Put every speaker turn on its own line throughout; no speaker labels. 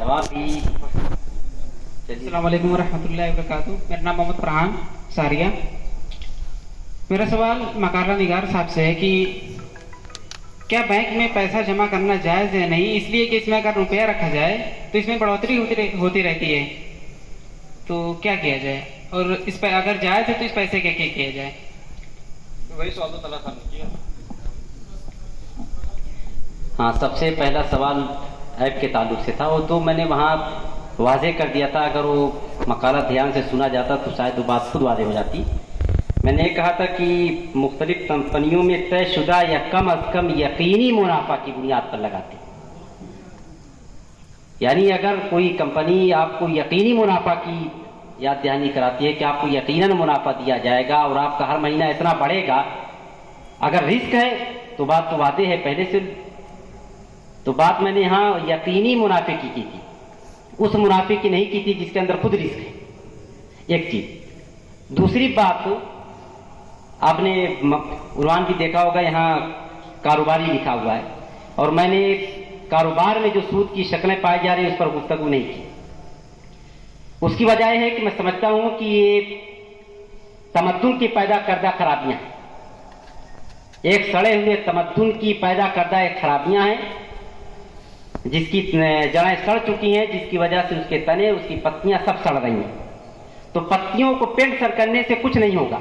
जवाब भी।
अस्सलाम वालेकुम वरहमतुल्लाहि वबरकातुहू। मेरा नाम मोहम्मद फरहान सारिया। मेरा सवाल मकाला निगार साहब से है कि क्या बैंक में पैसा जमा करना जायज़ है नहीं, इसलिए कि इसमें अगर रुपया रखा जाए तो इसमें बढ़ोतरी होती रहती है, तो क्या किया जाए? और इस पर अगर जायज़ है तो इस पैसे क्या किया जाए?
वही सवाल तो तला था। हाँ, सबसे पहला सवाल ऐप के ताल्लुक से था, वो तो मैंने वहाँ वाज़े कर दिया था। अगर वो मकाला ध्यान से सुना जाता तो शायद वो बात खुद वाज़े हो जाती। मैंने ये कहा था कि मुख्तलिफ कंपनियों में तयशुदा या कम अज़ कम यकीनी मुनाफा की बुनियाद पर लगाती। यानी अगर कोई कंपनी आपको यकीनी मुनाफा की याद दहानी कराती है कि आपको यकीनन मुनाफा दिया जाएगा और आपका हर महीना इतना बढ़ेगा, अगर रिस्क है तो बात तो वादे है पहले से। तो बात मैंने यहाँ यकीनी मुनाफे की थी, उस मुनाफे की नहीं की थी जिसके अंदर खुद रिस्क है। एक चीज। दूसरी बात, आपने उन्वान भी देखा होगा, यहाँ कारोबारी लिखा हुआ है, और मैंने कारोबार में जो सूद की शक्लें पाई जा रही है उस पर गुफ्तगू नहीं की। उसकी वजह है कि मैं समझता हूं कि ये तमद्दुन की पैदा करदा खराबियां हैं, एक सड़े हुए तमद्दुन की पैदा करदा एक खराबियां हैं जिसकी जड़ें सड़ चुकी हैं, जिसकी वजह से उसके तने, उसकी पत्तियां सब सड़ रही हैं। तो पत्तियों को पेंट सर करने से कुछ नहीं होगा,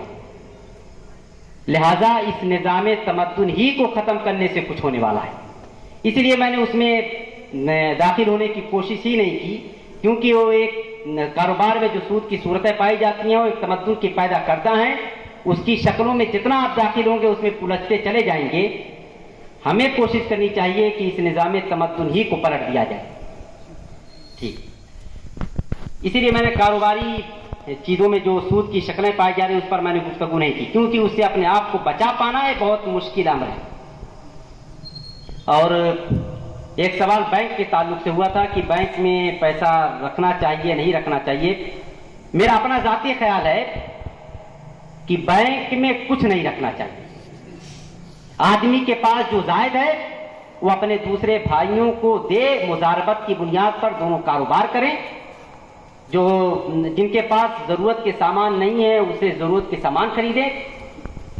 लिहाजा इस निजाम तमद्दुन ही को खत्म करने से कुछ होने वाला है। इसलिए मैंने उसमें दाखिल होने की कोशिश ही नहीं की, क्योंकि वो एक कारोबार में जो सूद की सूरतें पाई जाती हैं वो एक तमद्दुन की पैदा करता है। उसकी शक्लों में जितना आप दाखिल होंगे उसमें उलझते चले जाएंगे। हमें कोशिश करनी चाहिए कि इस निजाम तमद्दुन ही को पलट दिया जाए। ठीक, इसीलिए मैंने कारोबारी चीजों में जो सूद की शक्लें पाई जा रही हैं उस पर मैंने गुफ्तगू नहीं की, क्योंकि उससे अपने आप को बचा पाना है बहुत मुश्किल अमर है। और एक सवाल बैंक के ताल्लुक से हुआ था कि बैंक में पैसा रखना चाहिए नहीं रखना चाहिए। मेरा अपना जाती ख्याल है कि बैंक में कुछ नहीं रखना चाहिए। आदमी के पास जो जायद है वो अपने दूसरे भाइयों को दे, मुजारबत की बुनियाद पर दोनों कारोबार करें। जो जिनके पास जरूरत के सामान नहीं है उसे जरूरत के सामान खरीदे।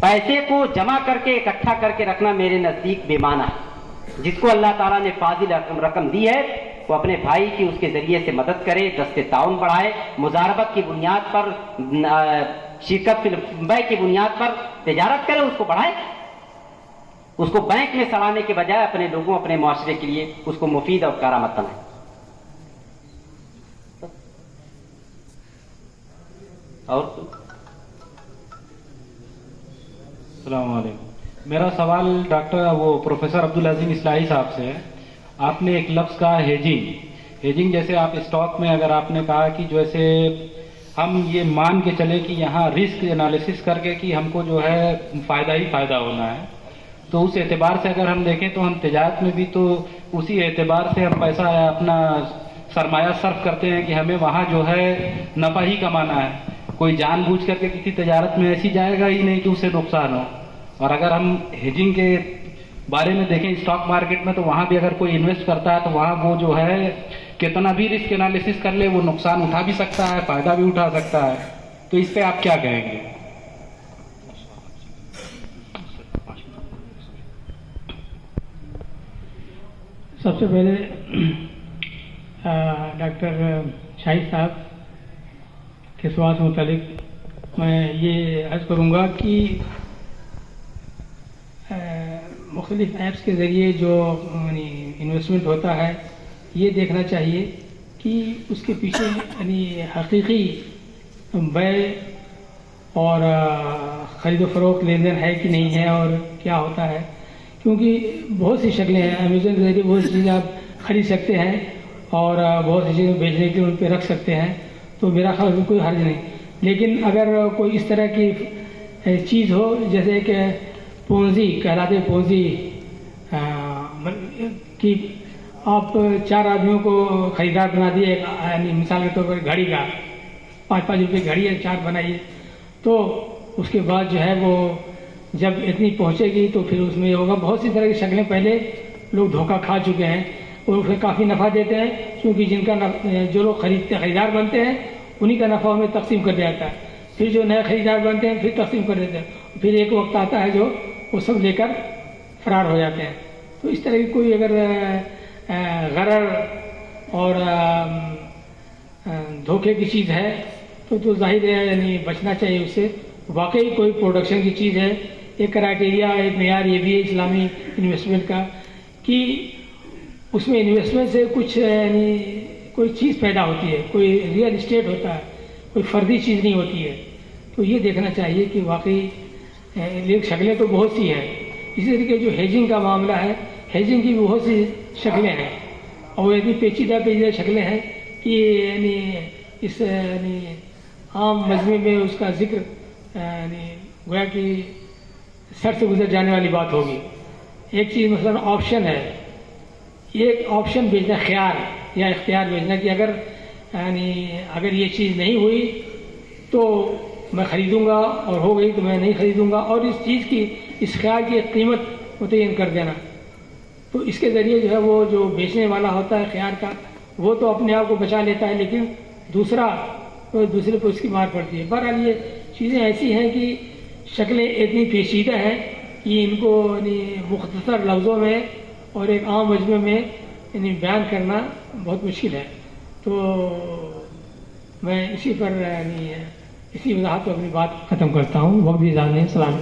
पैसे को जमा करके इकट्ठा करके रखना मेरे नजदीक बेमाना है। जिसको अल्लाह ताला ने फाजिल रकम दी है वो अपने भाई की उसके जरिए से मदद करे, दस्ते ताउन बढ़ाए, मुजारबत की बुनियाद पर, शिरकत बै की बुनियाद पर तिजारत करे, उसको बढ़ाए। उसको बैंक में सड़ाने के बजाय अपने लोगों, अपने मुआशरे के लिए उसको मुफीद और कारामद बनाए। और
अस्सलाम वालेकुम। मेरा सवाल प्रोफेसर अब्दुल अजीम इस्लाही साहब से है। आपने एक लफ्ज कहा हेजिंग, जैसे आप स्टॉक में अगर आपने कहा कि जैसे हम ये मान के चले कि यहाँ रिस्क एनालिसिस करके कि हमको जो है फायदा ही फायदा होना है, तो उस एतबार से अगर हम देखें तो हम तिजारत में भी तो उसी एतबार से हम पैसा अपना सरमाया सर्फ करते हैं कि हमें वहाँ जो है नफा ही कमाना है। कोई जानबूझ करके किसी तिजारत में ऐसी जाएगा ही नहीं कि उससे नुकसान हो। और अगर हम हेजिंग के बारे में देखें स्टॉक मार्केट में, तो वहां भी अगर कोई इन्वेस्ट करता है तो वहां वो जो है कितना भी रिस्क एनालिसिस कर ले वो नुकसान उठा भी सकता है, फायदा भी उठा सकता है। तो इस पे आप क्या कहेंगे?
सबसे पहले डॉक्टर शाहिद साहब के सवाल से मुतालिक मैं ये अर्ज करूँगा कि मुख्तलिफ ऐप्स के ज़रिए जो इन्वेस्टमेंट होता है ये देखना चाहिए कि उसके पीछे हकीकी बै और ख़रीद फ़रोख्त लेन देन है कि नहीं है और क्या होता है। क्योंकि बहुत सी शक्लें हैं, अमेज़न के ज़रिए बहुत सी चीज़ें आप खरीद सकते हैं और बहुत सी चीज़ें बेचने के लिए उन पर रख सकते हैं, तो मेरा ख्याल में कोई हर्ज नहीं। लेकिन अगर कोई इस तरह की चीज़ हो जैसे कि पूंजी कहलाते, पूंजी कि आप 4 आदमियों को खरीदार बना दिए, यानी मिसाल के तौर पर घड़ी का 5-5 रुपये घड़ी है 4 बनाइए, तो उसके बाद जो है वो जब इतनी पहुंचेगी तो फिर उसमें ये होगा। बहुत सी तरह की शक्लें पहले लोग धोखा खा चुके हैं और उसमें काफ़ी नफ़ा देते हैं क्योंकि जिनका जो लोग खरीदार बनते हैं उन्हीं का नफ़ा हमें तकसीम कर दिया जाता है, फिर जो नए खरीदार बनते हैं फिर तकसीम कर देते हैं, फिर एक वक्त आता है जो वो सब लेकर फरार हो जाते हैं। तो इस तरह की कोई अगर गरर और धोखे की चीज़ है तो जाहिर है यानी बचना चाहिए उससे। वाकई कोई प्रोडक्शन की चीज़ है, एक क्राइटेरिया एक मेयार ये भी है इस्लामी इन्वेस्टमेंट का कि उसमें इन्वेस्टमेंट से कुछ यानी कोई चीज़ पैदा होती है, कोई रियल इस्टेट होता है, कोई फर्दी चीज़ नहीं होती है। तो ये देखना चाहिए कि वाकई शक्लें तो बहुत सी हैं। इसी तरीके जो हेजिंग का मामला है, हेजिंग की भी बहुत सी शक्लें हैं और यदि पेचीदा शक्लें हैं कि यानी इस यानी आम मजमे में उसका जिक्र यानी गोया कि सर से गुजर जाने वाली बात होगी। एक चीज़ मसलन ऑप्शन है, एक ऑप्शन बेचना, ख्यार या इख्तियार बेचना कि अगर ये चीज़ नहीं हुई तो मैं ख़रीदूँगा और हो गई तो मैं नहीं ख़रीदूँगा, और इस चीज़ की इस ख्याल की कीमत मुतय्यन कर देना। तो इसके ज़रिए जो है वो जो बेचने वाला होता है ख्यार का वो तो अपने आप को बचा लेता है, लेकिन दूसरे पर उसकी मार पड़ती है। बहरहाल ये चीज़ें ऐसी हैं कि शक्लें इतनी पेचीदा हैं कि इनको मुख्तसर लफ्ज़ों में और एक आम मजमे में बयान करना बहुत मुश्किल है। तो मैं इसी पर इसी वजाहत पर अपनी बात ख़त्म करता हूँ। वक्त भी ज़्यादा नहीं। सलाम।